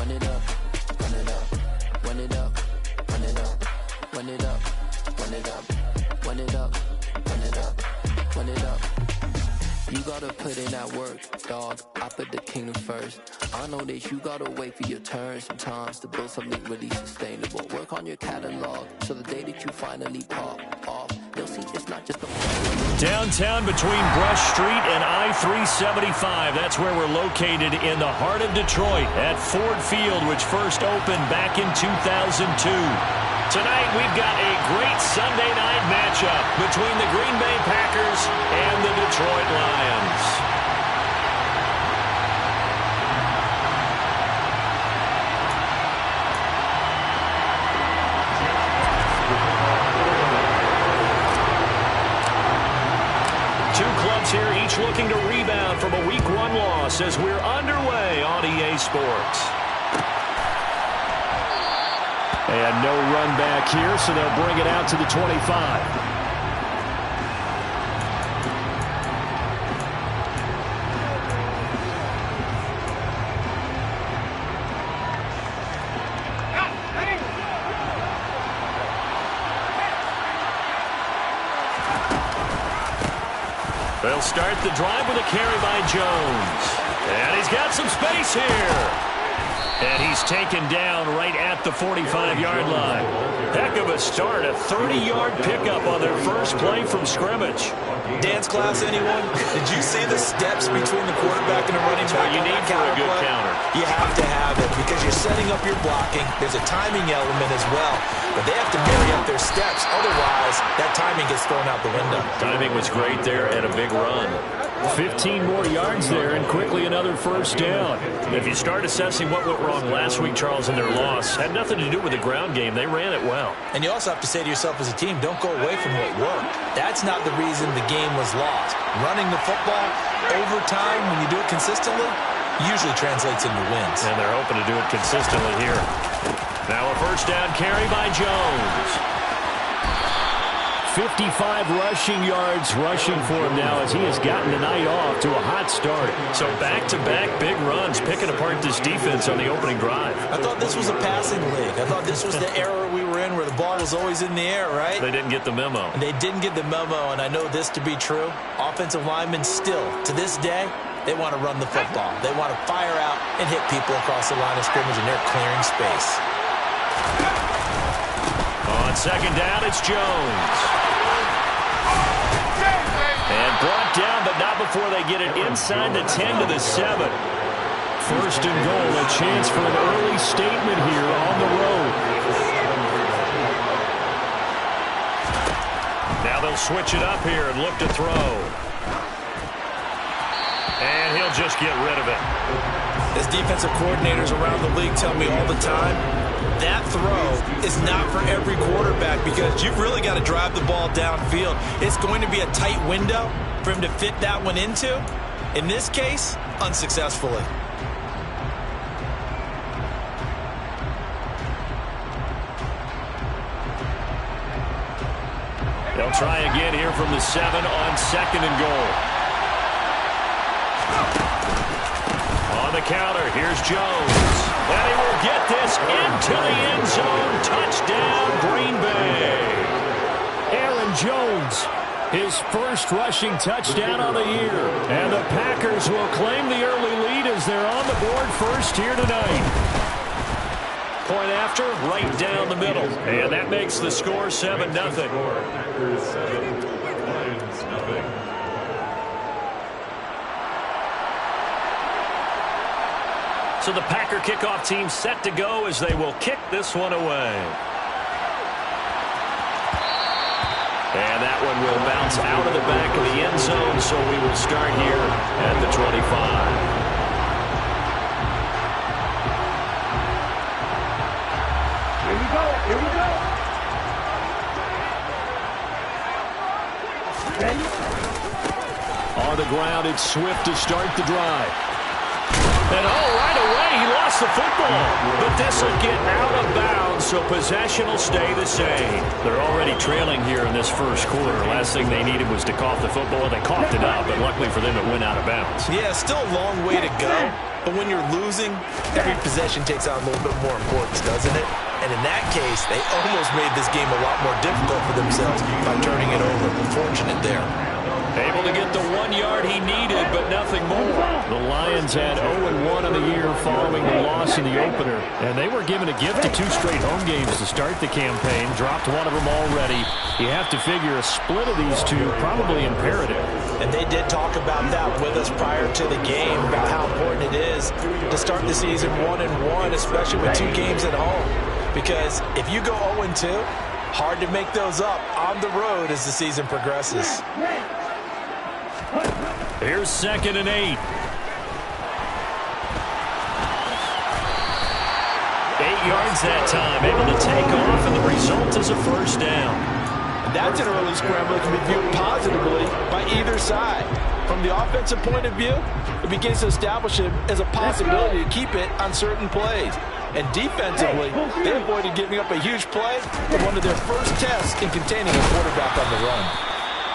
run it up, run it up, run it up, run it up, run it up, run it up, run it up, run it up, run it up. You gotta put in that work, dog. I put the kingdom first. I know that you gotta wait for your turn sometimes to build something really sustainable. Work on your catalog, so the day that you finally pop off, they'll see it's not just a downtown between Brush Street and I-375. That's where we're located in the heart of Detroit at Ford Field, which first opened back in 2002. Tonight, we've got a great Sunday night matchup between the Green Bay Packers and the Detroit Lions. Two clubs here, each looking to rebound from a Week 1 loss as we're underway on EA Sports. And no run back here, so they'll bring it out to the 25. They'll start the drive with a carry by Jones. And he's got some space here. And he's taken down right at the 45-yard line. Heck of a start, a 30-yard pickup on their first play from scrimmage. Dance class, anyone? Did you see the steps between the quarterback and the running back? That's what you need for a good counter. You have to have it because you're setting up your blocking. There's a timing element as well. But they have to marry up their steps. Otherwise, that timing gets thrown out the window. Timing was great there and a big run. 15 more yards there and quickly another first down. If you start assessing what went wrong last week, Charles, in their loss, had nothing to do with the ground game. They ran it well. And you also have to say to yourself as a team, don't go away from what worked. That's not the reason the game was lost. Running the football over time, when you do it consistently, usually translates into wins. And they're hoping to do it consistently here. Now a first down carry by Jones. 55 rushing yards rushing for him now as he has gotten the night off to a hot start. So back-to-back big runs picking apart this defense on the opening drive. I thought this was a passing league. I thought this was the era we were in where the ball was always in the air, right? They didn't get the memo. And they didn't get the memo, and I know this to be true. Offensive linemen still, to this day, they want to run the football. They want to fire out and hit people across the line of scrimmage, and they're clearing space. On second down, it's Jones. And brought down, but not before they get it inside the 10 to the 7. First and goal, a chance for an early statement here on the road. Now they'll switch it up here and look to throw. And he'll just get rid of it. As defensive coordinators around the league tell me all the time, that throw is not for every quarterback because you've really got to drive the ball downfield. It's going to be a tight window for him to fit that one into. In this case, unsuccessfully. They'll try again here from the 7 on second and goal. On the counter, here's Jones. And he will get this into the end zone. Touchdown, Green Bay. Aaron Jones, his first rushing touchdown on the year. And the Packers will claim the early lead as they're on the board first here tonight. Point after, right down the middle. And that makes the score 7-0. Packers 7, Lions nothing. So the Packer kickoff team set to go as they will kick this one away. And that one will bounce out of the back of the end zone, so we will start here at the 25. Here we go, here we go. On the ground, it's Swift to start the drive. And right away, he lost the football. But this will get out of bounds, so possession will stay the same. They're already trailing here in this first quarter. Last thing they needed was to cough the football. They coughed it up, but luckily for them, it went out of bounds. Yeah, still a long way to go. But when you're losing, every possession takes on a little bit more importance, doesn't it? And in that case, they almost made this game a lot more difficult for themselves by turning it over. Unfortunate there. Able to get the 1 yard he needed, but nothing more. The Lions had 0-1 on the year following the loss in the opener, and they were given a gift of 2 straight home games to start the campaign. Dropped one of them already. You have to figure a split of these two probably imperative. And they did talk about that with us prior to the game, about how important it is to start the season 1-1, especially with 2 games at home. Because if you go 0-2, hard to make those up on the road as the season progresses. Here's 2nd and 8. 8 yards that time, able to take off, and the result is a first down. That's an early scramble that can be viewed positively by either side. From the offensive point of view, it begins to establish it as a possibility to keep it on certain plays. And defensively, they avoided giving up a huge play in one of their first tests in containing a quarterback on the run.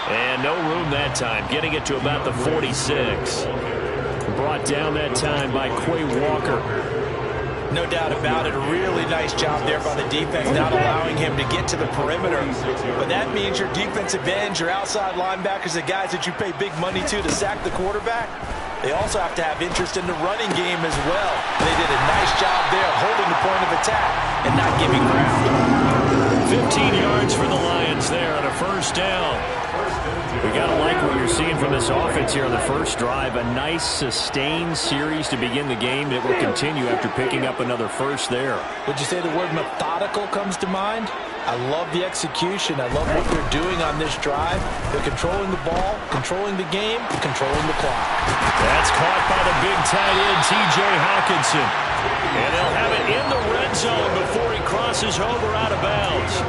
And no room that time, getting it to about the 46. Brought down that time by Quay Walker. No doubt about it. A really nice job there by the defense, not allowing him to get to the perimeter. But that means your defensive ends, your outside linebackers, the guys that you pay big money to sack the quarterback, they also have to have interest in the running game as well. They did a nice job there holding the point of attack and not giving ground. 15 yards for the Lions there on a first down. We got to like what you're seeing from this offense here on the first drive. A nice, sustained series to begin the game that will continue after picking up another first there. Would you say the word methodical comes to mind? I love the execution. I love what they're doing on this drive. They're controlling the ball, controlling the game, controlling the clock. That's caught by the big tight end, T.J. Hawkinson. And they'll have it in the red zone before he crosses over out of bounds.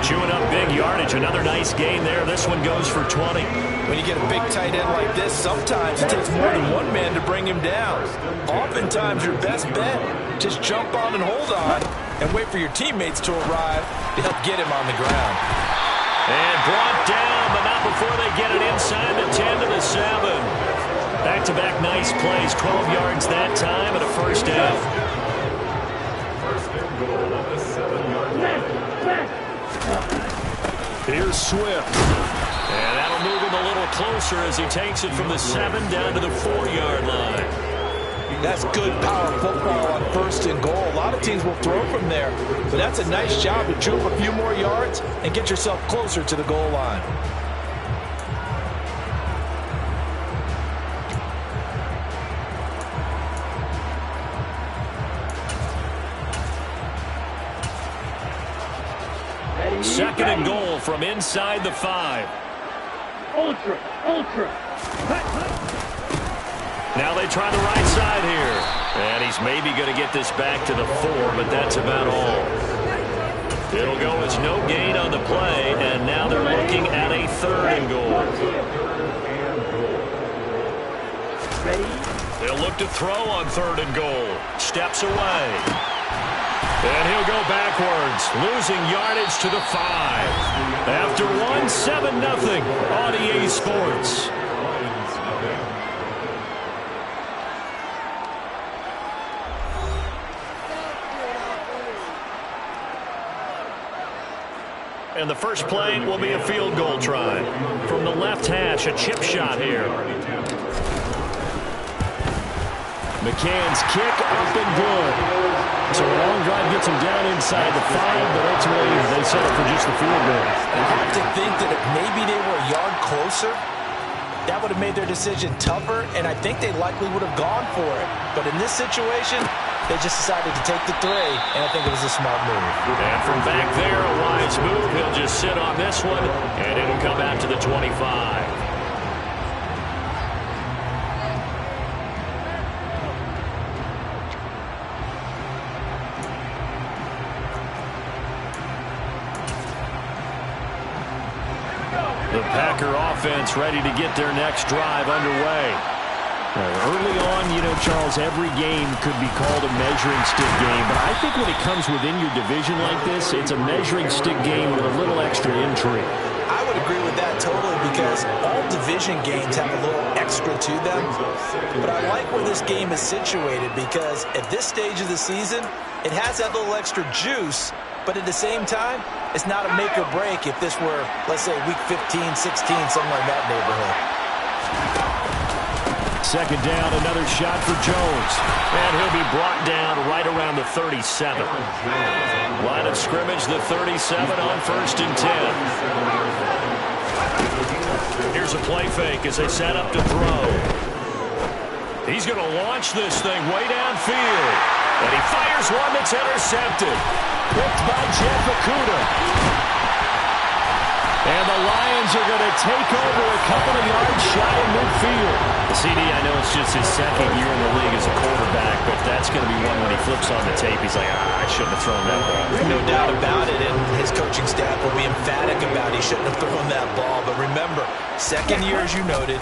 Chewing up big yardage. Another nice gain there. This one goes for 20. When you get a big tight end like this, sometimes it takes more than one man to bring him down. Oftentimes, your best bet, just jump on and hold on and wait for your teammates to arrive to help get him on the ground. And brought down, but not before they get it inside the 10 to the 7. Back-to-back nice plays. 12 yards that time and a first down. First and goal on the 7-yard line. Here's Swift. And that'll move him a little closer as he takes it from the 7 down to the 4-yard line. That's good power football on first and goal. A lot of teams will throw from there, but that's a nice job to chew up a few more yards and get yourself closer to the goal line. Second and goal from inside the 5. Ultra. Now they try the right side here. And he's maybe going to get this back to the 4, but that's about all. It'll go as no gain on the play, and now they're looking at a 3rd and goal. They'll look to throw on 3rd and goal. Steps away. And he'll go backwards, losing yardage to the 5. After 1, 7-0 on EA Sports. And the first play will be a field goal try. From the left hash, a chip shot here. McCann's kick up and good. So a long drive gets him down inside the 5, but ultimately they settle for just the field goal. I have to think that if maybe they were a yard closer, that would have made their decision tougher, and I think they likely would have gone for it. But in this situation, they just decided to take the 3, and I think it was a smart move. And from back there, a wise move. He'll just sit on this one, and it'll come out to the 25. The Packer offense ready to get their next drive underway. Early on, Charles, every game could be called a measuring stick game, but I think when it comes within your division like this, it's a measuring stick game with a little extra intrigue. I would agree with that totally because all division games have a little extra to them. But I like where this game is situated because at this stage of the season, it has that little extra juice, but at the same time, it's not a make or break if this were, let's say, week 15, 16, somewhere in that neighborhood. Second down, another shot for Jones. And he'll be brought down right around the 37. Line of scrimmage, the 37 on 1st and 10. Here's a play fake as they set up to throw. He's going to launch this thing way downfield. And he fires one that's intercepted. Picked by Jeff Okudah. And the Lions are going to take over a couple of yards shy of midfield. The CD, I know it's just his second year in the league as a quarterback, but that's going to be one when he flips on the tape. He's like, I shouldn't have thrown that ball. No doubt about it, and his coaching staff will be emphatic about he shouldn't have thrown that ball. But remember, second year, as you noted,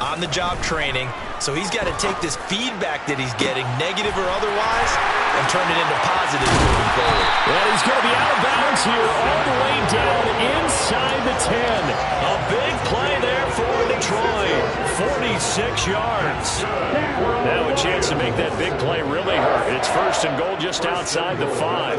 on-the-job training, so he's got to take this feedback that he's getting, negative or otherwise, and turn it into positive moving forward. Well, he's going to be out of bounds here all the way down inside the 10. A big play there for Detroit. 46 yards. Now a chance to make that big play really hurt. It's 1st and goal just outside the 5.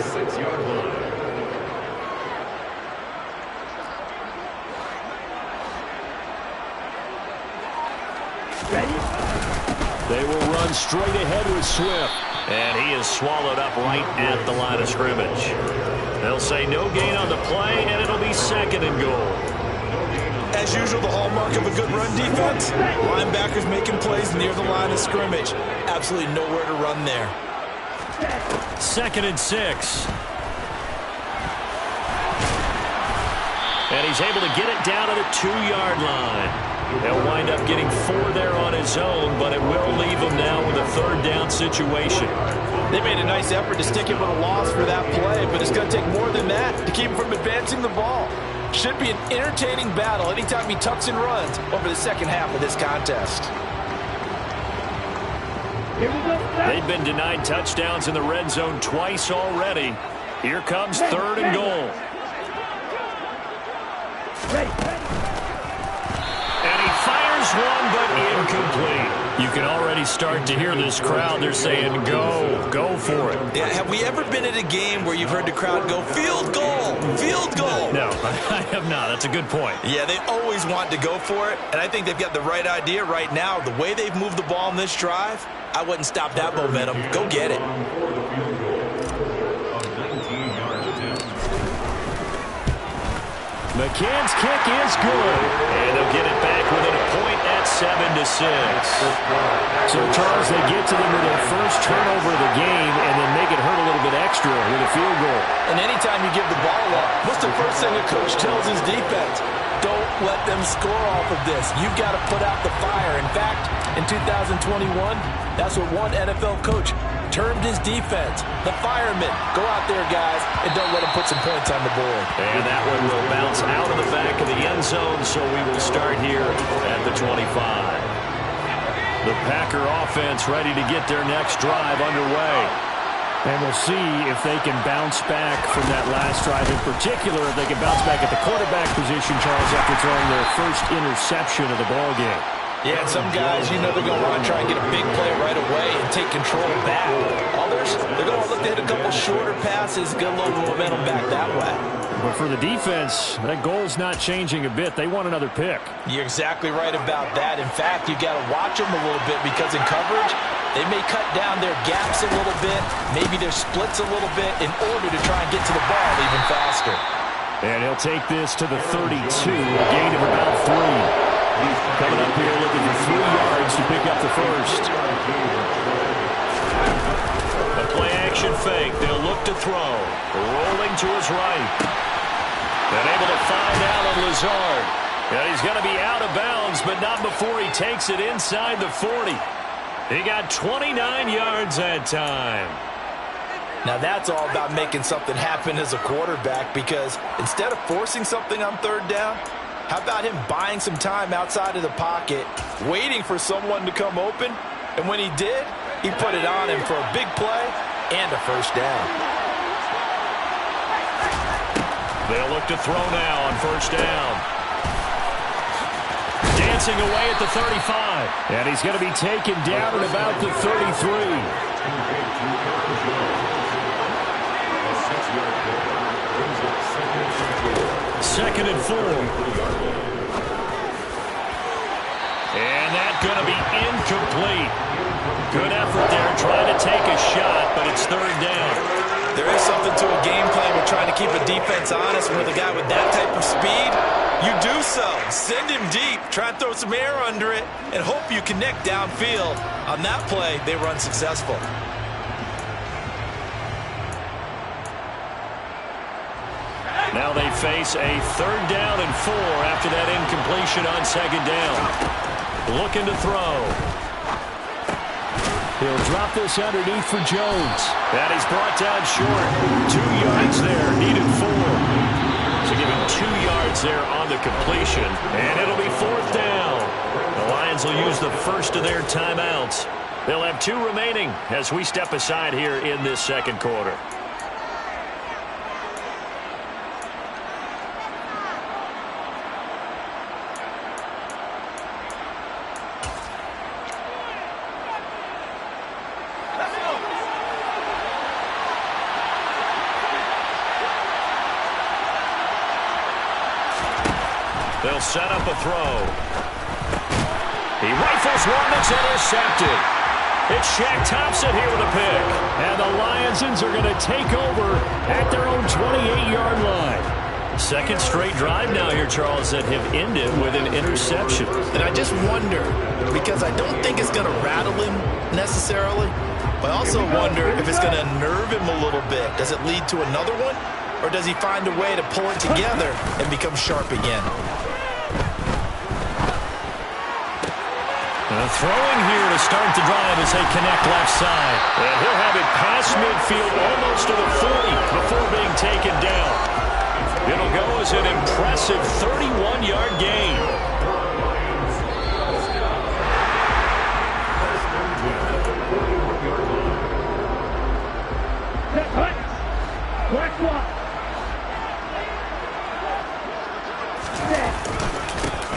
They will run straight ahead with Swift. And he is swallowed up right at the line of scrimmage. They'll say no gain on the play, and it'll be 2nd and goal. As usual, the hallmark of a good run defense. Linebackers making plays near the line of scrimmage. Absolutely nowhere to run there. 2nd and 6. And he's able to get it down to the 2-yard line. They'll wind up getting 4 there on his own, but it will leave him now with a 3rd down situation. They made a nice effort to stick him with a loss for that play, but it's going to take more than that to keep him from advancing the ball. Should be an entertaining battle anytime he tucks and runs over the second half of this contest. They've been denied touchdowns in the red zone twice already. Here comes 3rd and goal. And he fires one, but incomplete. You can already start to hear this crowd. They're saying, go for it. Yeah, have we ever been at a game where you've heard the crowd go, field goal, field goal? No, I have not. That's a good point. Yeah, they always want to go for it, and I think they've got the right idea right now. The way they've moved the ball in this drive, I wouldn't stop that momentum. Go get it. McCann's kick is good. And they'll get it back within a point at 7-6. So, Charles, they get to them with their first turnover of the game and then make it hurt a little bit extra with a field goal. And anytime you give the ball up, what's the first thing a coach tells his defense? Don't let them score off of this. You've got to put out the fire. In fact, in 2021, that's what one NFL coach termed his defense. The firemen. Go out there, guys, and don't let them put some points on the board. And that one will bounce out of the back of the end zone, so we will start here at the 25. The Packer offense ready to get their next drive underway. And we'll see if they can bounce back from that last drive. In particular, if they can bounce back at the quarterback position, Charles, after throwing their first interception of the ballgame. Yeah, and some guys, they're going to want to try and get a big play right away and take control back. Others, they're going to look to hit a couple shorter passes, get a little momentum back that way. But for the defense, that goal's not changing a bit. They want another pick. You're exactly right about that. In fact, you've got to watch them a little bit because in coverage, they may cut down their gaps a little bit, maybe their splits a little bit in order to try and get to the ball even faster. And he'll take this to the 32, a gain of about 3. Coming up here looking for 3 yards to pick up the first. A play-action fake. They'll look to throw. Rolling to his right. And able to find Allen Lazard. And he's going to be out of bounds, but not before he takes it inside the 40. He got 29 yards that time. Now that's all about making something happen as a quarterback because instead of forcing something on 3rd down, How about him buying some time outside of the pocket, waiting for someone to come open, and when he did, he put it on him for a big play and a first down. They'll look to throw now on first down. Dancing away at the 35. And he's going to be taken down at about the 33. Second and 4. And that's going to be incomplete. Good effort there trying to take a shot, but it's third down. There is something to a game plan with trying to keep a defense honest. With a guy with that type of speed, you do so. Send him deep, try and throw some air under it, and hope you connect downfield. On that play, they were unsuccessful. Now they face a third down and 4 after that incompletion on second down. Looking to throw. He'll drop this underneath for Jones. And he's brought down short. 2 yards there, needed 4. So give him 2 yards there on the completion. And it'll be fourth down. The Lions will use the first of their timeouts. They'll have 2 remaining as we step aside here in this second quarter. They'll set up a throw. He rifles one that's intercepted. It's Shaq Thompson here with a pick. And the Lionsons are going to take over at their own 28-yard line. Second straight drive now here, Charles, that have ended with an interception. And I just wonder, because I don't think it's going to rattle him necessarily, but I also wonder if it's going to unnerve him a little bit. Does it lead to another one? Or does he find a way to pull it together and become sharp again? Throwing here to start the drive as they connect left side. And he'll have it past midfield almost to the 40 before being taken down. It'll go as an impressive 31-yard gain.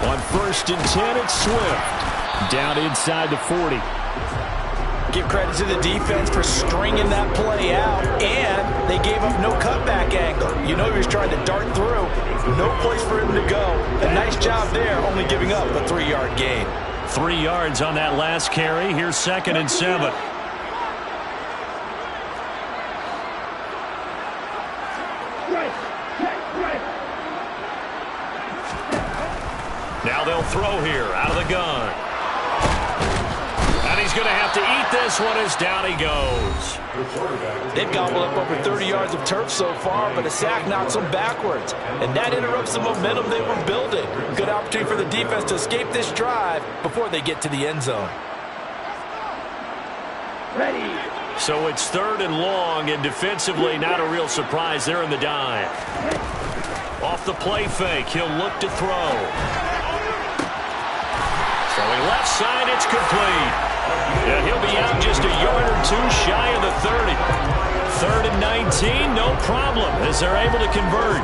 On first and 10, it's Swift. Down inside the 40. Give credit to the defense for stringing that play out, and they gave up no cutback angle. You know he was trying to dart through. No place for him to go. A nice job there, only giving up a 3-yard gain. 3 yards on that last carry. Here's second and 7. Now they'll throw here out of the gun. And he's going to have to eat this one as down he goes. They've gobbled up over 30 yards of turf so far, but a sack knocks them backwards. And that interrupts the momentum they were building. Good opportunity for the defense to escape this drive before they get to the end zone. Ready. So it's third and long, and defensively not a real surprise there in the dive. Off the play fake, he'll look to throw. Throwing left side, it's complete. And he'll be out just a yard or 2 shy of the 30. Third and 19, no problem, as they're able to convert.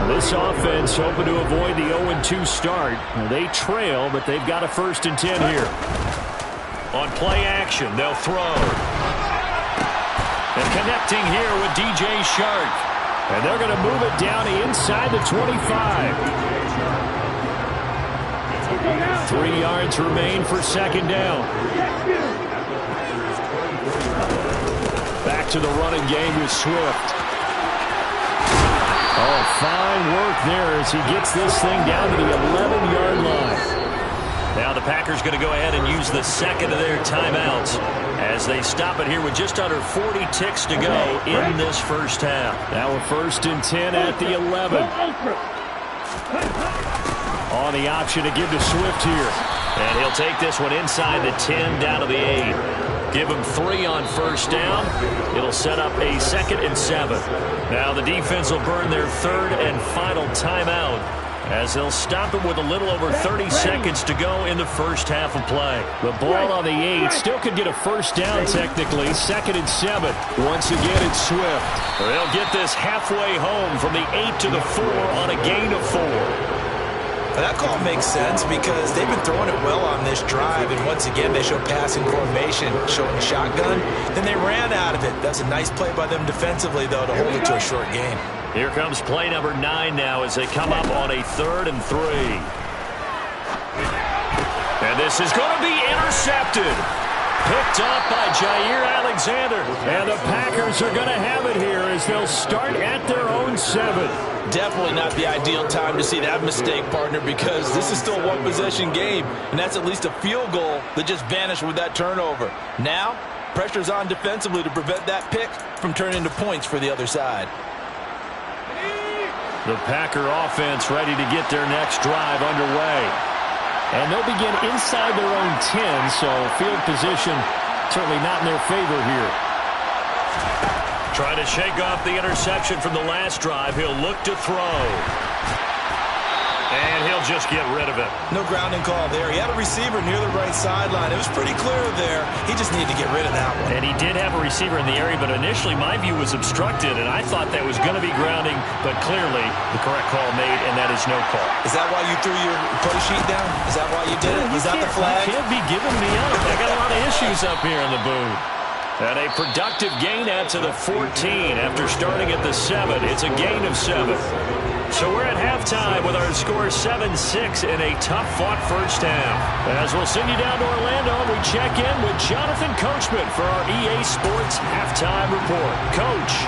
This offense hoping to avoid the 0-2 start. They trail, but they've got a first and 10 here. On play action, they'll throw. And connecting here with DJ Shark. And they're going to move it down inside the 25. 3 yards remain for second down. Back to the running game with Swift. Oh, fine work there as he gets this thing down to the 11-yard line. Now the Packers going to go ahead and use the second of their timeouts as they stop it here with just under 40 ticks to go in this first half. Now a first and 10 at the 11. On the option to give to Swift here. And he'll take this one inside the 10 down to the 8. Give him 3 on first down. It'll set up a second and 7. Now the defense will burn their third and final timeout as they'll stop it with a little over 30 seconds to go in the first half of play. The ball on the 8 still could get a first down technically. 2nd and 7. Once again, it's Swift. They'll get this halfway home from the 8 to the 4 on a gain of 4. That call makes sense because they've been throwing it well on this drive, and once again they show passing formation, showing shotgun. Then they ran out of it. That's a nice play by them defensively, though, to hold it to a short gain. Here comes play number 9 now as they come up on a 3rd and 3. And this is going to be intercepted. Picked up by Jair Alexander. And the Packers are going to have it here as they'll start at their own 7. Definitely not the ideal time to see that mistake, partner, because this is still a one-possession game, and that's at least a field goal that just vanished with that turnover. Now, pressure's on defensively to prevent that pick from turning into points for the other side. The Packer offense ready to get their next drive underway. And they'll begin inside their own 10, so field position certainly not in their favor here. Trying to shake off the interception from the last drive. He'll look to throw. And he'll just get rid of it. No grounding call there. He had a receiver near the right sideline. It was pretty clear there. He just needed to get rid of that one. And he did have a receiver in the area, but initially my view was obstructed, and I thought that was going to be grounding, but clearly the correct call made, and that is no call. Is that why you threw your play sheet down? Is that why you did it? Was that the flag? You can't be giving me up. I got a lot of issues up here in the booth. And a productive gain out to the 14 after starting at the 7. It's a gain of 7. So we're at halftime with our score 7-6 in a tough-fought first half. As we'll send you down to Orlando, we check in with Jonathan Coachman for our EA Sports Halftime Report. Coach.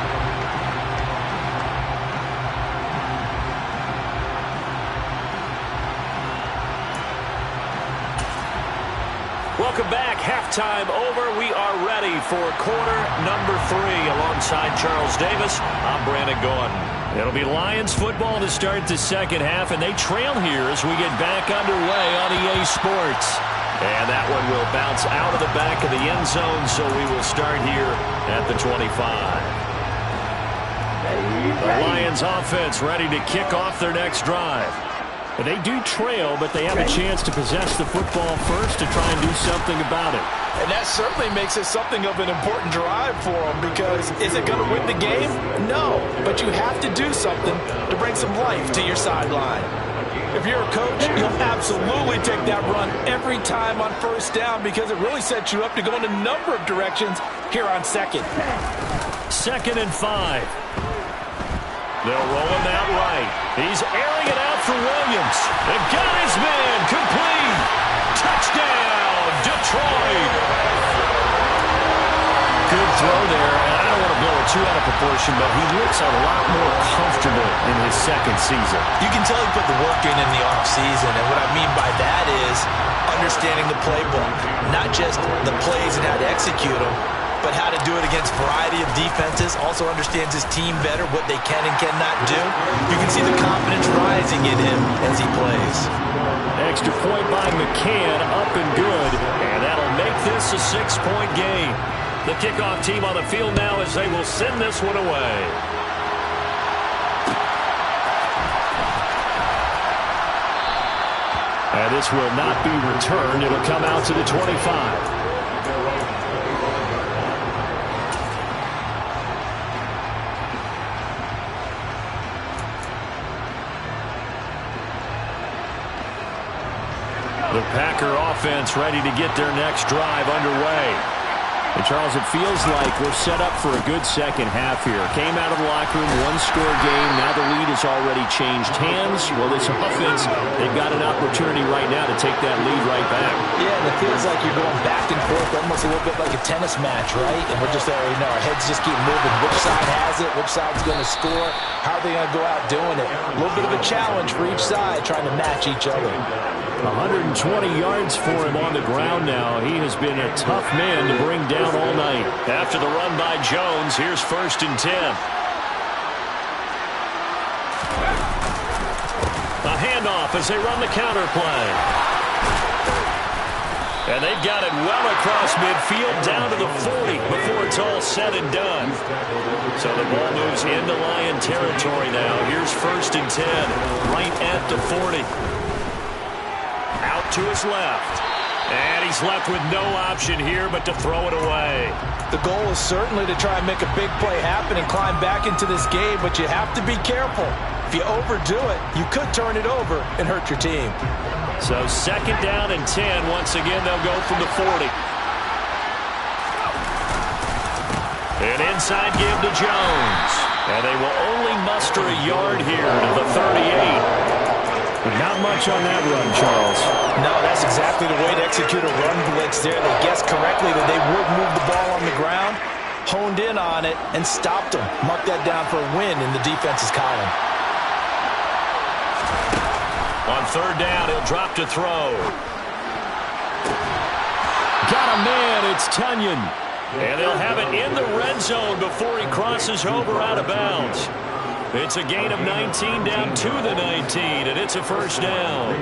Welcome back. Halftime over. We are ready for quarter number 3 alongside Charles Davis. I'm Brandon Gordon. It'll be Lions football to start the second half, and they trail here as we get back underway on EA Sports. And that one will bounce out of the back of the end zone, so we will start here at the 25. The Lions offense ready to kick off their next drive. They do trail, but they have a chance to possess the football first to try and do something about it. And that certainly makes it something of an important drive for them, because is it going to win the game? No, but you have to do something to bring some life to your sideline. If you're a coach, you'll absolutely take that run every time on first down, because it really sets you up to go in a number of directions here on second. 2nd and 5. They'll roll him out right. He's airing it out for Williams. They've got his man complete. Touchdown, Detroit. Good throw there, and I don't want to blow it too out of proportion, but he looks a lot more comfortable in his second season. You can tell he put the work in the offseason, and what I mean by that is understanding the playbook, not just the plays and how to execute them, but how to do it against a variety of defenses. Also understands his team better, what they can and cannot do. You can see the confidence rising in him as he plays. Extra point by McCann, up and good, and that'll make this a 6-point game. The kickoff team on the field now as they will send this one away. And this will not be returned. It'll come out to the 25. The Packer offense ready to get their next drive underway. And Charles, it feels like we're set up for a good second half here. Came out of the locker room, one-score game. Now the lead has already changed hands. Well, this offense, they've got an opportunity right now to take that lead right back. Yeah, and it feels like you're going back and forth, almost a little bit like a tennis match, right? And we're just already know our heads just keep moving. Which side has it? Which side's going to score? How are they going to go out doing it? A little bit of a challenge for each side, trying to match each other. 120 yards for him on the ground now. He has been a tough man to bring down all night. After the run by Jones, here's 1st and 10. A handoff as they run the counter play. And they've got it well across midfield down to the 40 before it's all said and done. So the ball moves into Lion territory now. Here's 1st and 10, right at the 40. Out to his left. And he's left with no option here but to throw it away. The goal is certainly to try and make a big play happen and climb back into this game, but you have to be careful. If you overdo it, you could turn it over and hurt your team. So 2nd down and 10. Once again, they'll go from the 40. An inside give to Jones. And they will only muster a yard here to the 38. Not much on that run, Charles. No, that's exactly the way to execute a run blitz there. They guessed correctly that they would move the ball on the ground, honed in on it, and stopped them. Mark that down for a win in the defense's column. On 3rd down, he'll drop to throw. Got a man, it's Tunyon. And they'll have it in the red zone before he crosses over out of bounds. It's a gain of 19 down to the 19, and it's a 1st down.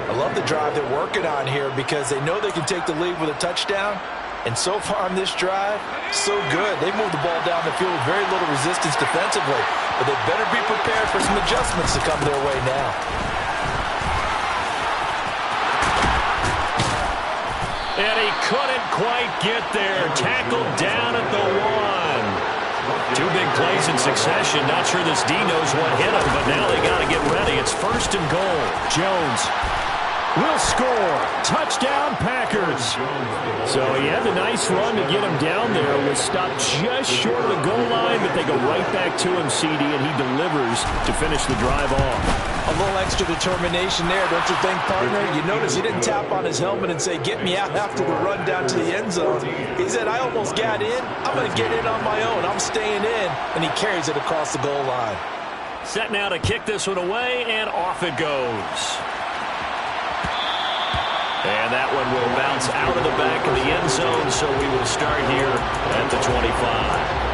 I love the drive they're working on here because they know they can take the lead with a touchdown. And so far on this drive, so good. They moved the ball down the field with very little resistance defensively. But they better be prepared for some adjustments to come their way now. And he couldn't quite get there. Tackled down at the 1. 2 big plays in succession. Not sure this D knows what hit him, but now they got to get ready. It's 1st and goal. Jones will score. Touchdown, Packers. So he had the nice run to get him down there. Was stopped just short of the goal line, but they go right back to him, CD, and he delivers to finish the drive off. A little extra determination there, don't you think, partner? You notice he didn't tap on his helmet and say, get me out after the run down to the end zone. He said, I almost got in. I'm going to get in on my own. I'm staying in. And he carries it across the goal line. Set now to kick this one away, and off it goes. And that one will bounce out of the back of the end zone, so we will start here at the 25.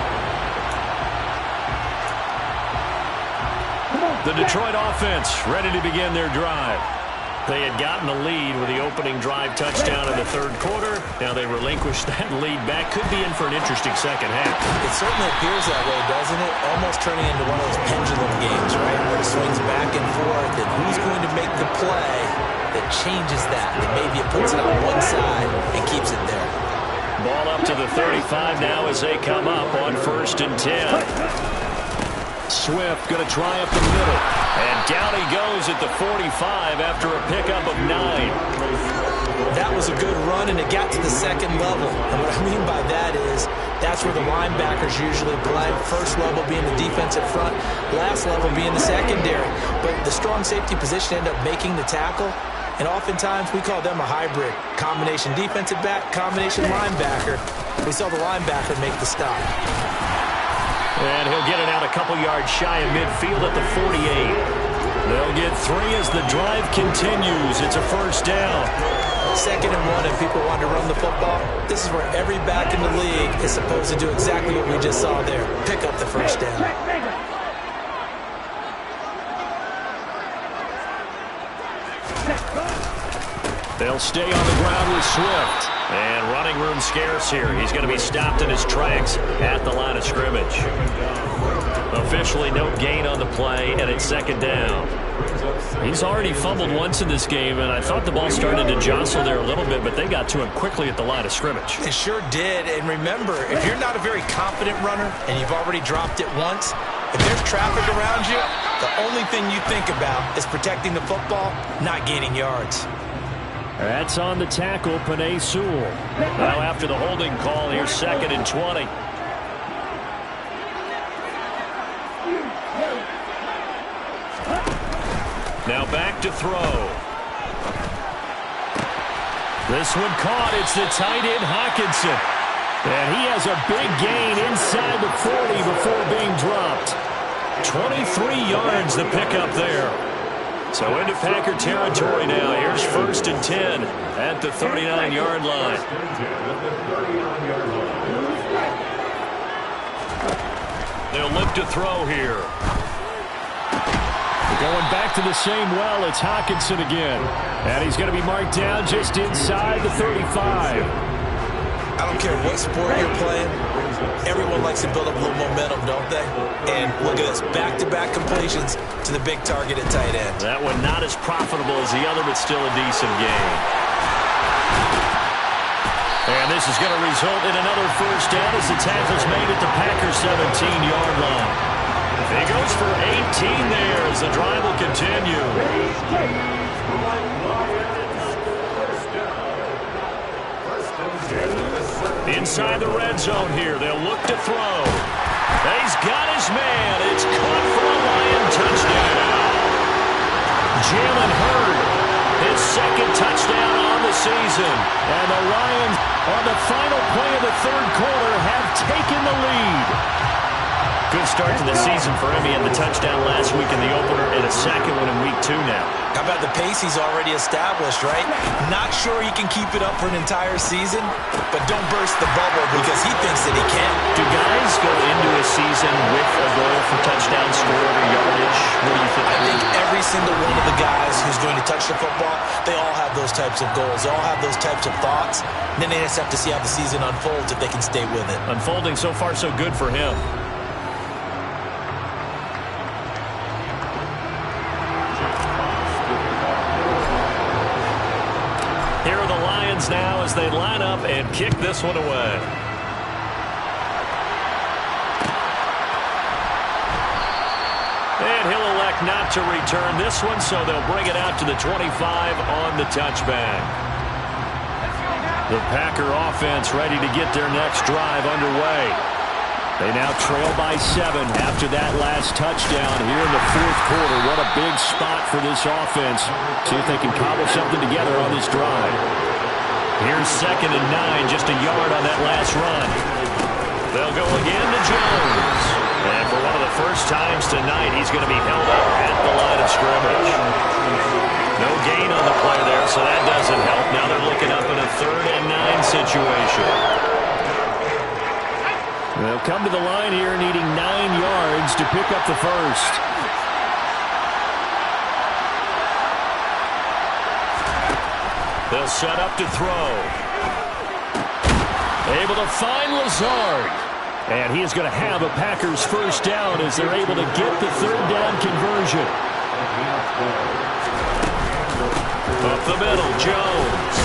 The Detroit offense ready to begin their drive. They had gotten the lead with the opening drive touchdown in the 3rd quarter. Now they relinquish that lead back. Could be in for an interesting second half. It certainly appears that way, doesn't it? Almost turning into one of those pendulum games, right? Where it swings back and forth, and who's going to make the play that changes that maybe it puts it on one side and keeps it there. Ball up to the 35 now as they come up on 1st and 10. Swift going to try up the middle. And down he goes at the 45 after a pickup of 9. That was a good run, and it got to the 2nd level. And what I mean by that is that's where the linebackers usually play. 1st level being the defensive front, last level being the secondary. But the strong safety position ended up making the tackle. And oftentimes we call them a hybrid. Combination defensive back, combination linebacker. We saw the linebacker make the stop. And he'll get it out a couple yards shy of midfield at the 48. They'll get 3 as the drive continues. It's a 1st down. 2nd and 1, and people want to run the football. This is where every back in the league is supposed to do exactly what we just saw there. Pick up the 1st down. They'll stay on the ground with Swift. And running room scarce here. He's going to be stopped in his tracks at the line of scrimmage. Officially no gain on the play, and it's 2nd down. He's already fumbled once in this game, and I thought the ball started to jostle there a little bit, but they got to him quickly at the line of scrimmage. It sure did, and remember, if you're not a very confident runner and you've already dropped it once, if there's traffic around you, the only thing you think about is protecting the football, not gaining yards. That's on the tackle, Penei Sewell. Now after the holding call, here's 2nd and 20. Now back to throw. This one caught. It's the tight end, Hockenson. And he has a big gain inside the 40 before being dropped. 23 yards the pickup there. So into Packer territory now. Here's 1st and 10 at the 39-yard line. They'll look to throw here. Going back to the same well, it's Hawkinson again. And he's going to be marked down just inside the 35. I don't care what sport you're playing. Everyone likes to build up a little momentum, don't they? And look at this, back-to-back completions to the big target at tight end. That one not as profitable as the other, but still a decent game. And this is going to result in another first down as the tackle's made at the Packers' 17-yard line. He goes for 18 there as the drive will continue. Inside the red zone here. They'll look to throw. He's got his man. It's caught for a Lion touchdown. Jalen Hurd, his second touchdown on the season. And the Lions, on the final play of the third quarter, have taken the lead. Good start to the season for him. He had the touchdown last week in the opener and a second one in week 2 now. How about the pace he's already established, right? Not sure he can keep it up for an entire season, but don't burst the bubble because he thinks that he can. Do guys go into a season with a goal for touchdown scored or yardage? What do you think? I think every single one of the guys who's going to touch the football, they all have those types of goals. They all have those types of thoughts. And then they just have to see how the season unfolds if they can stay with it. Unfolding so far so good for him. Here are the Lions now as they line up and kick this one away. And he'll elect not to return this one, so they'll bring it out to the 25 on the touchback. The Packer offense ready to get their next drive underway. They now trail by 7 after that last touchdown here in the fourth quarter. What a big spot for this offense. See if they can cobble something together on this drive. Here's 2nd and 9, just a yard on that last run. They'll go again to Jones. And for one of the first times tonight, he's going to be held up at the line of scrimmage. No gain on the play there, so that doesn't help. Now they're looking up in a 3rd and 9 situation. They'll come to the line here needing 9 yards to pick up the first. They'll set up to throw. Able to find Lazard. And he is going to have a Packers first down as they're able to get the 3rd down conversion. Up the middle, Jones.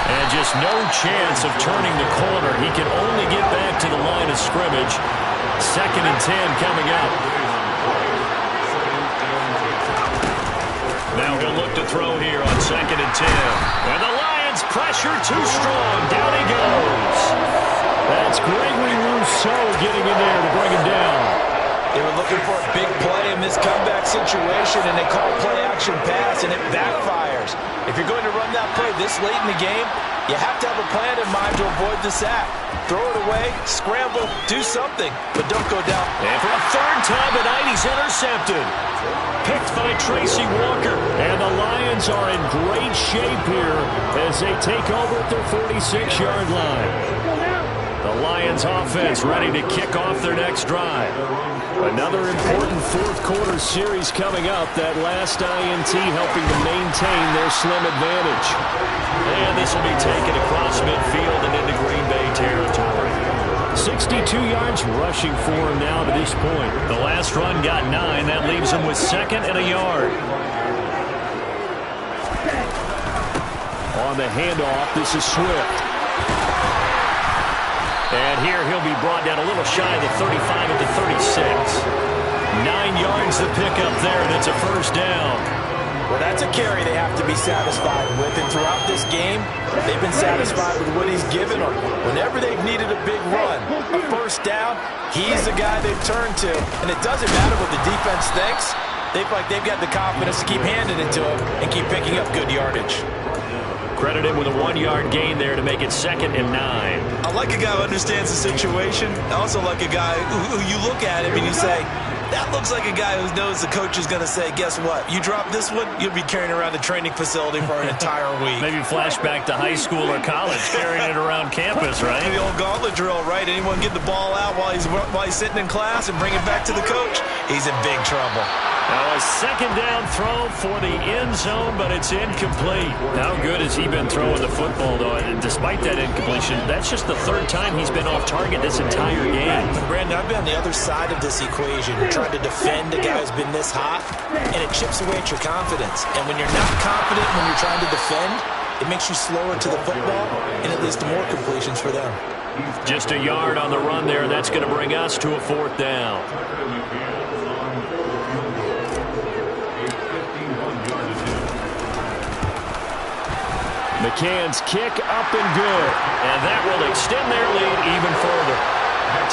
And just no chance of turning the corner. He can only get back to the line of scrimmage. 2nd and 10 coming up. Now he'll look to throw here on 2nd and 10. And the Lions pressure too strong. Down he goes. That's Gregory Rousseau getting in there to bring him down. They were looking for a big play in this comeback situation, and they call play-action pass, and it backfires. If you're going to run that play this late in the game, you have to have a plan in mind to avoid the sack. Throw it away, scramble, do something, but don't go down. And for a 3rd time tonight, he's intercepted. Picked by Tracy Walker. And the Lions are in great shape here as they take over at their 46-yard line. The Lions offense ready to kick off their next drive. Another important fourth quarter series coming up. That last INT helping to maintain their slim advantage. And this will be taken across midfield and into Green Bay territory. 62 yards rushing for him now to this point. The last run got 9. That leaves him with 2nd and a yard. On the handoff, this is Swift. And here he'll be brought down a little shy of the 35 at the 36. 9 yards to pick up there, and it's a first down. Well, that's a carry they have to be satisfied with. And throughout this game, they've been satisfied with what he's given them. Whenever they've needed a big run, a first down, he's the guy they've turned to. And it doesn't matter what the defense thinks. They feel like they've got the confidence to keep handing it to him and keep picking up good yardage. Credit him with a 1-yard gain there to make it 2nd and 9. I like a guy who understands the situation. I also like a guy who you look at him and you say, that looks like a guy who knows the coach is going to say, guess what? You drop this one, you'll be carrying around the training facility for an entire week. Maybe flashback to high school or college, carrying it around campus, right? The old gauntlet drill, right? Anyone get the ball out while he's sitting in class and bring it back to the coach? He's in big trouble. Now a second down throw for the end zone, but it's incomplete. How good has he been throwing the football, though? And despite that incompletion, that's just the third time he's been off target this entire game. Brandon, I've been on the other side of this equation. You're trying to defend a guy who's been this hot, and it chips away at your confidence. And when you're not confident when you're trying to defend, it makes you slower to the football, and it leads to more completions for them. Just a yard on the run there, and that's going to bring us to a fourth down. McCann's kick up and good. And that will extend their lead even further.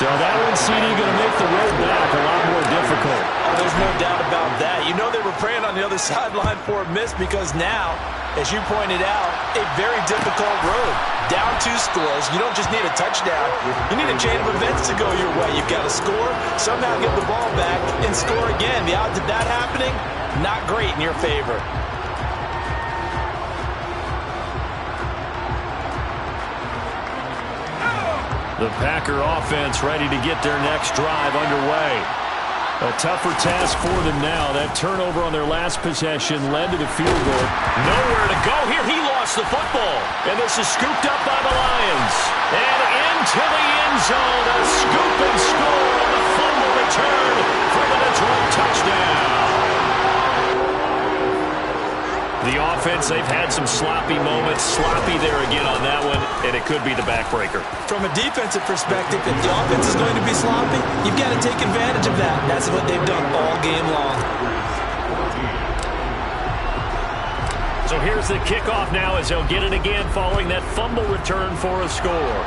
So that one, CD, going to make the road back a lot more difficult. Oh, there's no doubt about that. You know they were praying on the other sideline for a miss because now, as you pointed out, a very difficult road. Down 2 scores. You don't just need a touchdown. You need a chain of events to go your way. You've got to score, somehow get the ball back, and score again. The odds of that happening, not great in your favor. The Packer offense ready to get their next drive underway. A tougher task for them now. That turnover on their last possession led to the field goal. Nowhere to go here. He lost the football. And this is scooped up by the Lions. And into the end zone. A scoop and score on the fumble return for the Detroit touchdown. The offense, they've had some sloppy moments. Sloppy there again on that one, and it could be the backbreaker. From a defensive perspective, if the offense is going to be sloppy, you've got to take advantage of that. That's what they've done all game long. So here's the kickoff now as they'll get it again following that fumble return for a score.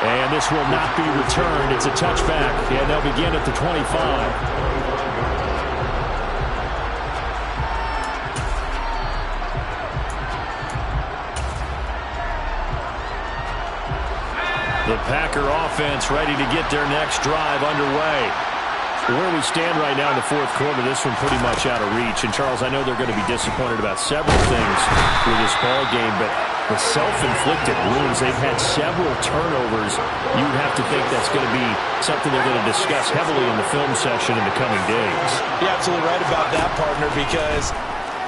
And this will not be returned. It's a touchback, and they'll begin at the 25. The Packer offense ready to get their next drive underway. Where we stand right now in the fourth quarter, this one pretty much out of reach. And, Charles, I know they're going to be disappointed about several things with this ball game, but the self-inflicted wounds, they've had several turnovers. You would have to think that's going to be something they're going to discuss heavily in the film session in the coming days. You're absolutely right about that, partner, because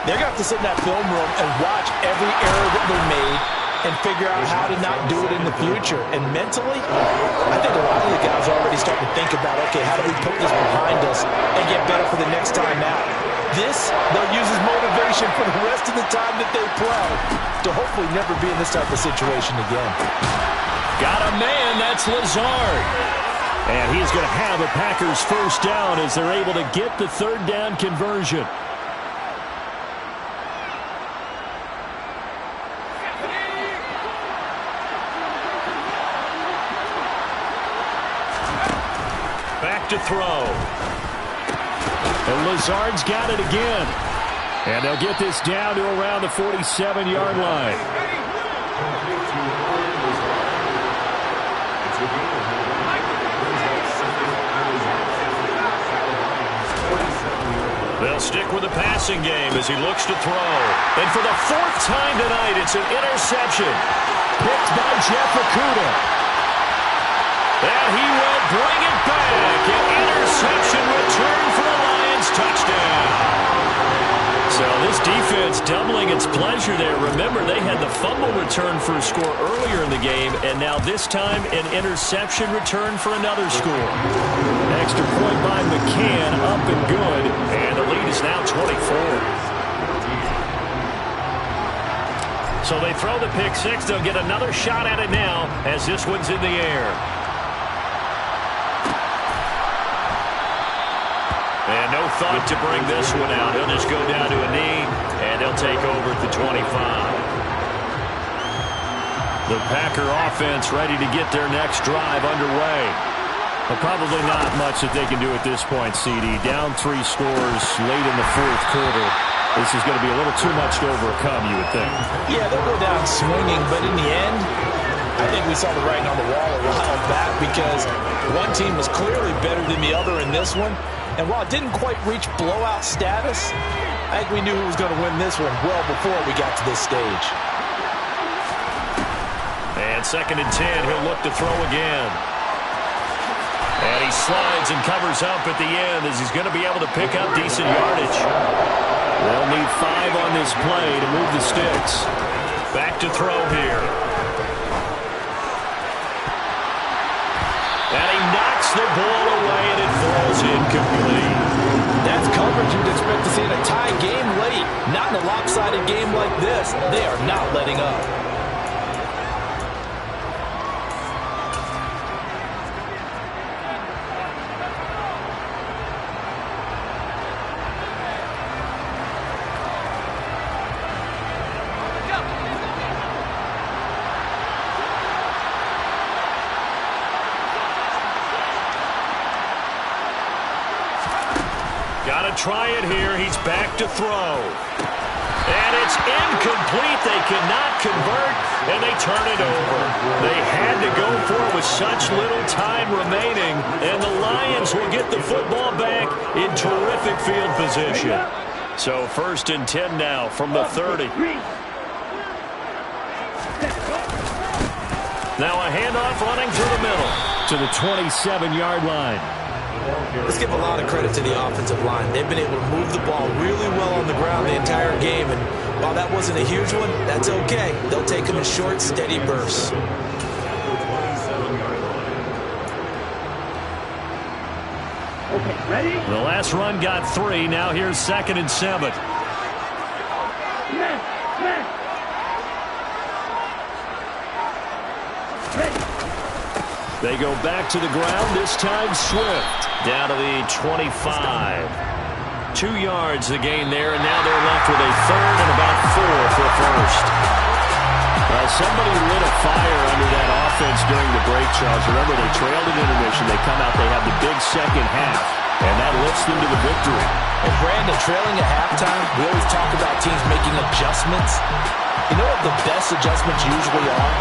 they're going to have to sit in that film room and watch every error that they made and figure out how to not do it in the future. And mentally, I think a lot of the guys are already starting to think about, okay, how do we put this behind us and get better for the next time out? This, they'll use as motivation for the rest of the time that they play to hopefully never be in this type of situation again. Got a man, that's Lazard. And he's going to have a Packers first down as they're able to get the third down conversion. Back to throw. And Lazard's got it again. And they'll get this down to around the 47-yard line. They'll stick with the passing game as he looks to throw. And for the fourth time tonight, it's an interception. Picked by Jeff Okudah. And he will bring it back. An interception return for the Lions touchdown. So this defense doubling its pleasure there. Remember, they had the fumble return for a score earlier in the game, and now this time an interception return for another score. Extra point by McCann, up and good, and the lead is now 24. So they throw the pick six. They'll get another shot at it now as this one's in the air. And no thought to bring this one out. He'll just go down to a knee, and they'll take over at the 25. The Packer offense ready to get their next drive underway. But probably not much that they can do at this point, CD. Down 3 scores late in the fourth quarter. This is going to be a little too much to overcome, you would think. Yeah, they'll go down swinging, but in the end, I think we saw the writing on the wall a while back because one team was clearly better than the other in this one. And while it didn't quite reach blowout status, I think we knew who was going to win this one well before we got to this stage. And 2nd and 10, he'll look to throw again. And he slides and covers up at the end as he's going to be able to pick up decent yardage. They'll need 5 on this play to move the sticks. Back to throw here. And he knocks the ball away, and it falls incomplete. That's coverage you'd expect to see in a tie game late. Not in a lopsided game like this. They are not letting up. Got to try it here. He's back to throw. And it's incomplete. They cannot convert, and they turn it over. They had to go for it with such little time remaining, and the Lions will get the football back in terrific field position. So 1st and 10 now from the 30. Now a handoff running through the middle to the 27-yard line. Let's give a lot of credit to the offensive line. They've been able to move the ball really well on the ground the entire game, and while that wasn't a huge one, that's okay. They'll take them in short, steady bursts. Okay, ready? The last run got 3. Now here's 2nd and 7. They go back to the ground, this time Swift. Down to the 25. 2 yards the gain there, and now they're left with a 3rd and about 4 for a first. Somebody lit a fire under that offense during the break, Charles. Remember, they trailed at intermission. They come out, they have the big second half, and that lifts them to the victory. And Brandon, trailing at halftime, we always talk about teams making adjustments. You know what the best adjustments usually are?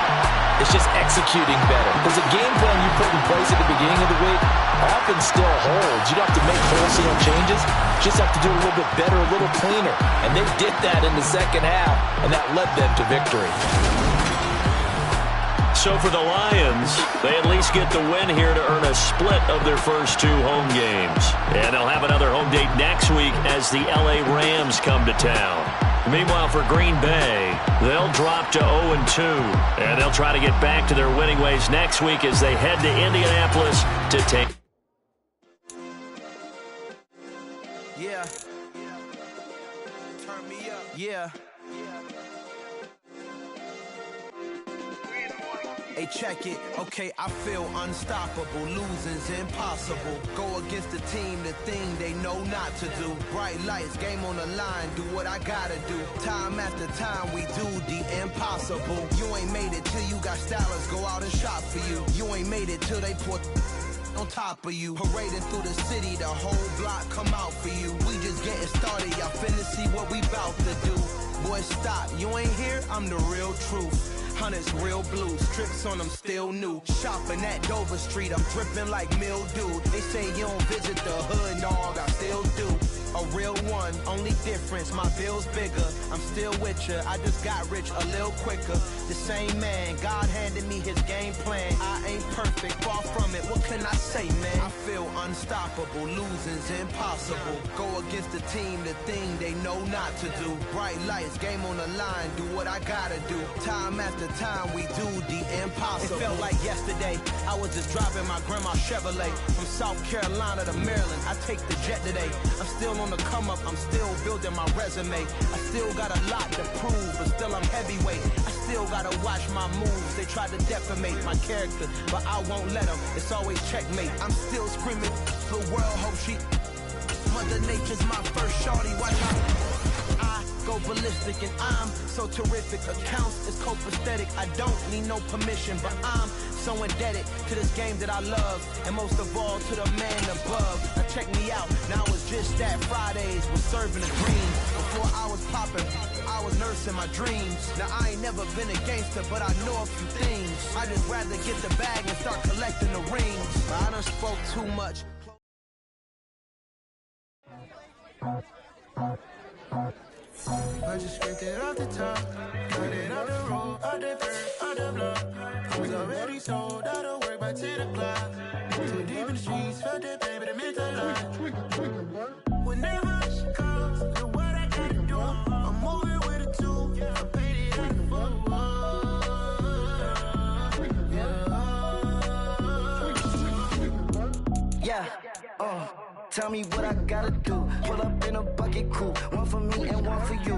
It's just executing better. Because the game plan you put in place at the beginning of the week often still holds. You don't have to make wholesale changes. You just have to do it a little bit better, a little cleaner. And they did that in the second half, and that led them to victory. So for the Lions, they at least get the win here to earn a split of their first 2 home games. And they'll have another home date next week as the LA Rams come to town. Meanwhile, for Green Bay, they'll drop to 0-2, and they'll try to get back to their winning ways next week as they head to Indianapolis to take. Yeah. Turn me up. Yeah. Hey, check it. Okay, I feel unstoppable. Losing's impossible. Go against the team, the thing they know not to do. Bright lights, game on the line. Do what I gotta do. Time after time, we do the impossible. You ain't made it till you got stylers go out and shop for you. You ain't made it till they put on top of you. Parading through the city, the whole block come out for you. We just getting started. Y'all finna see what we bout to do. Boy, stop. You ain't here? I'm the real truth. Hunters, real blues, tricks on them still new. Shopping at Dover Street, I'm dripping like mildew. They say you don't visit the hood, dog, I still do. A real one, only difference, my bill's bigger. I'm still with ya, I just got rich a little quicker. The same man, God handed me his game plan. I ain't perfect, far from it, what can I say, man? I feel unstoppable, losing's impossible. Go against the team, the thing they know not to do. Bright lights, game on the line, do what I gotta do. Time after time, we do the impossible. It felt like yesterday, I was just driving my grandma's Chevrolet. From South Carolina to Maryland, I take the jet today. I'm still on the come up, I'm still building my resume. I still got a lot to prove, but still I'm heavyweight. I still gotta watch my moves. They try to defamate my character, but I won't let them. It's always checkmate. I'm still screaming, the world hope she. Mother Nature's my first shorty, watch out. I go ballistic and I'm so terrific. Accounts is copacetic. I don't need no permission, but I'm so indebted to this game that I love, and most of all to the man above. Now check me out, now it's just that Fridays was serving a dream. Before I was popping, I was nursing my dreams. Now I ain't never been a gangster, but I know a few things. I just rather get the bag and start collecting the rings. But I done spoke too much. I just scraped it off the top, got it on the road, on the block. I was already sold, I don't work by 10 o'clock. Too deep in the streets, felt that pain, but it meant a lot. Whenever she calls, know what I gotta do. I'm moving with a two, I paid it out the full. Yeah, tell me what I gotta do. Pull up in a bucket crew, one for me and one for you.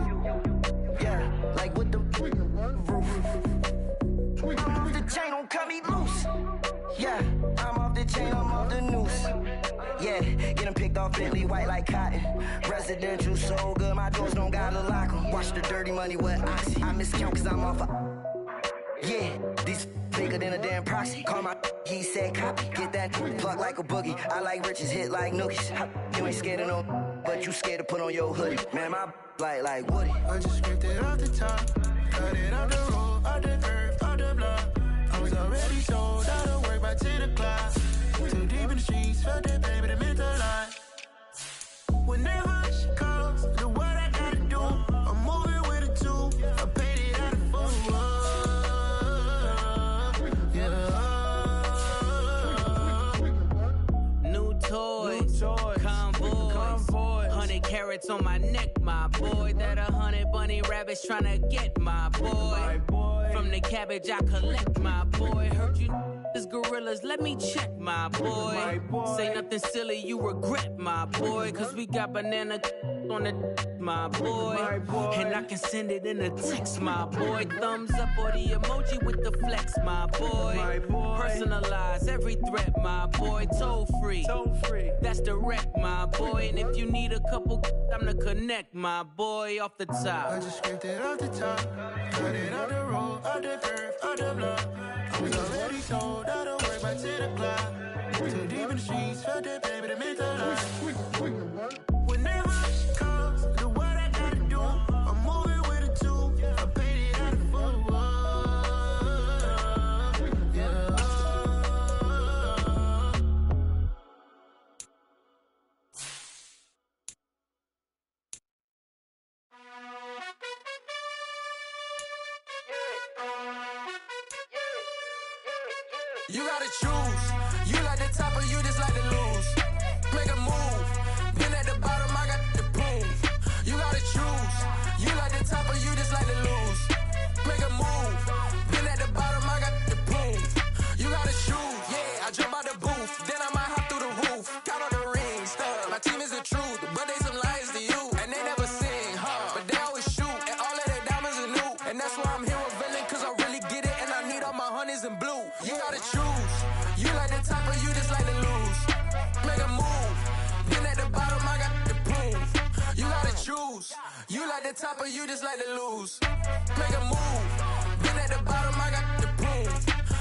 Yeah, like with the roof. I'm off the chain, don't cut me loose. Yeah, I'm off the chain, I'm off the noose. Yeah, getting picked off Bentley white like cotton. Residential so good, my doors don't gotta lock 'em. Watch the dirty money with oxy. I miscount cause I'm off yeah, these bigger than a damn proxy. Call my he said copy. Get that plug like a boogie. I like riches, hit like nookies. You ain't scared of no, but you scared to put on your hoodie. Man, my like Woody. I just scraped it off the top, cut it off the road, off the curve, off the block. I was already sold out of work by 10 o'clock. Too deep in the streets, felt that pain, but it meant a lot. Whenever she calls, know what I gotta do. I'm moving with a two, I paid it out of full. New toys, convoy, 100 carats on my neck, my boy. That 100 bunny rabbits tryna get my boy. From the cabbage I collect, my boy. Heard you is gorillas, let me check, my boy. Say nothing silly, you regret, my boy. Cause we got banana on the my boy. And I can send it in a text, my boy. Thumbs up or the emoji with the flex, my boy. Personalize every threat, my boy. Toll free, that's direct, my boy. And if you need a couple, I'm the connect, my boy. Off the top, I just scraped it off the top, cut it off the road, off the curve, off the block. I was already sold out of work by 10 o'clock. Too deep in the streets, felt that pain, but it meant a lot. Whenever she calls, know what I gotta do. I'm moving with a two, I paid it out of full. You gotta choose. You like the top or you just like to lose. Make a move. Been at the bottom, I got the proof. You gotta choose. You like the top or you just like to lose. Make a move. Been at the bottom, I got the proof. You gotta choose. Yeah, I jump out the booth. Then I might hop through the roof. Count on the rings. My team is the truth, but they some liars to you. And they never sing, but they always shoot. And all of their diamonds are new. And that's why I'm here revealing, cause I really get it. And I need all my honeys in blue. You gotta choose. You like the top or you just like to lose. Make a move. Been at the bottom, I got the proof. You gotta choose. You like the top or you just like to lose. Make a move. Been at the bottom, I got the proof.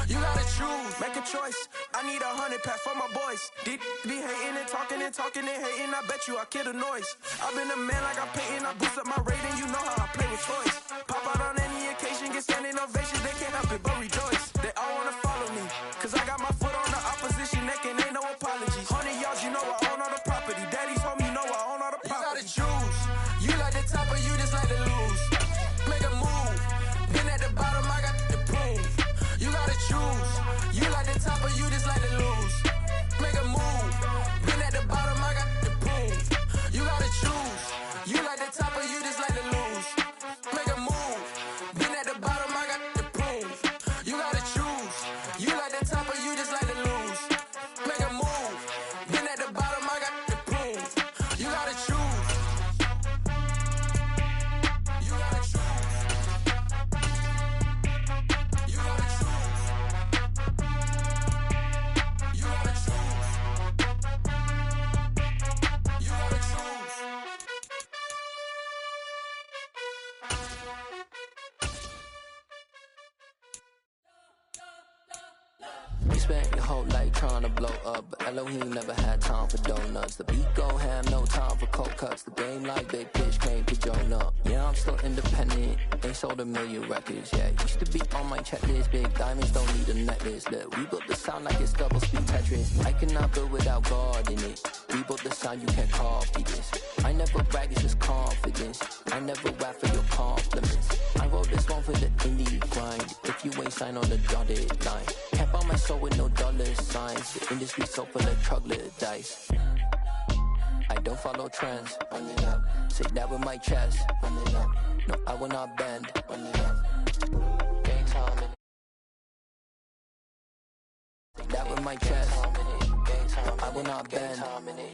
You gotta choose. Make a choice. I need 100 pack for my boys. Deep be hating and talking and hating. I bet you I kill the noise. I've been a man like I'm painting. I boost up my rating. You know how I play with toys. Pop out on any occasion, get standing ovations. They can't help it but rejoice. They all wanna follow me, cause I got my foot on the opposition neck and ain't no apologies. 100 yards, you know I own all the property. Daddy's home, you know I own all the property. You gotta choose. You like the top or you just like to lose. Make a move. Been at the bottom, I got the proof. You gotta choose. You like the top or you just like to lose. Make a move. Been at the bottom, I got the proof. You gotta choose. You like the top or you just like to lose. Make a move. Been at the bottom, I got the proof. You gotta choose. You like the top or you just like to lose. Make a move. Been at the bottom, I got the proof. You gotta choose. You gotta choose. You gotta choose. You gotta choose. You gotta choose. You spent your whole life trying to blow up, but Elohim never had time for donuts. The beat go ham, no time for cold cuts. The game like big pitch came to Jonah. Yeah, I'm still independent, ain't sold a million records yet. Used to be on my checklist, big diamonds don't need a necklace. Look, we built the sound like it's double speed Tetris. I cannot build without God in it. We built the sound, you can't copy this. I never brag, it's just confidence. I never rap for your compliments. I wrote this one for the indie grind. If you ain't signed on the dotted line, can't buy on my soul with no dollar signs. The industry so full of troglodytes. I don't follow trends. Run it up. Say that with my chest. Run it up. No, I will not bend. Run it up. Game time. Say that with my chest. I will not bend.